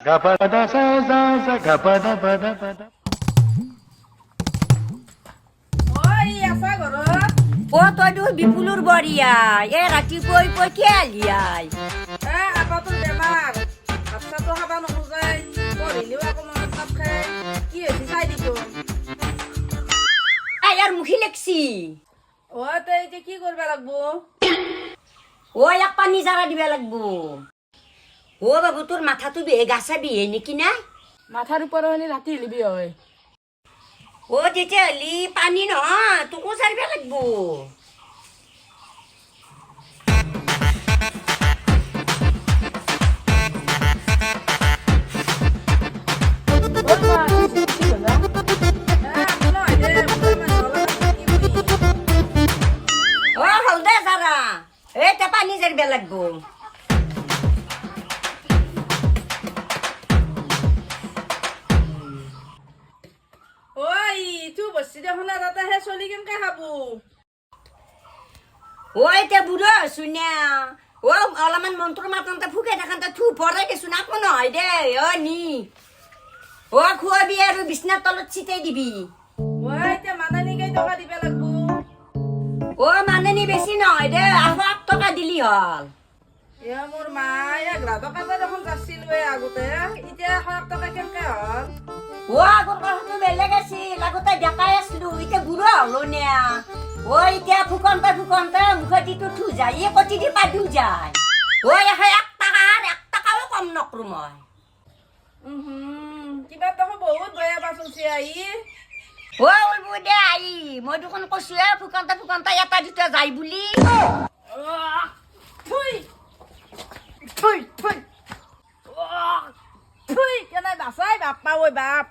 Gapada sa za za gapada pada pada. Oi, আছা ঘৰত? ও তইতো বিপুলৰ বৰিয়া এ ৰাতিপুৱাই পুৱাই কি আলিয়াই আপাটোৰ বেমাৰ বাচ্চাটো খাব নোখোজে পঢ়িলেও আকৌ মনত নাথাকে কি হৈছে চাই দিব ইয়াৰ মুখি লেগছি তই এতিয়া কি কৰিব লাগব ইয়াক পানী জাৰা দিব লাগব বাবু তোৰ মাথাটো বিহে গাছা বিহে নেকি না মাথাৰ ওপৰত ৰাতি লিবি হয় তেতিয়াহ'লে পানী নহয় তোকো জাৰিব লাগব হ'ল দে জাৰা এতিয়া পানী জাৰিব লাগব বস্তি দেখোন তাতে চলি কেনেকে খাব এতিয়া বুঢ়া হৈছো নে অলপমান মন্ত্ৰ মাতনতে ফুকে থাকতে থু ভৰাই দেচোন আকৌ নহয় দে নি খুৱাবি আৰু বিছনাৰ তলত চিটাই দিবি এতিয়া মানানী কেই টকা দিব লাগব মাননি বেছি নহয় দে 8 টকা দিলি হল মোৰ মায়ে 11 টকা দেখোন যাচ্ছিলো আগতে এতিয়া 1 টকা কেনেকে হল আগৰ কথাটো বেলেগ আছিল আগতে ডেকাই আছিলো এতিয়া বুঢ়া হলো নে এতিয়া ফুকনতে মুখেদিটো থু যায় কটি দি পাদিও যায় 1 টকাও কম নকৰো মই কিবা দেখো বহুত বেয়া বাচুচি আহি ওলবো দে আহি মই দেখোন কৈছো ফুকনতে এটা দুটা যায় বুলি থুই থুই থুই থুই কেনে বাচাই বাপ্পা ঐ বাপ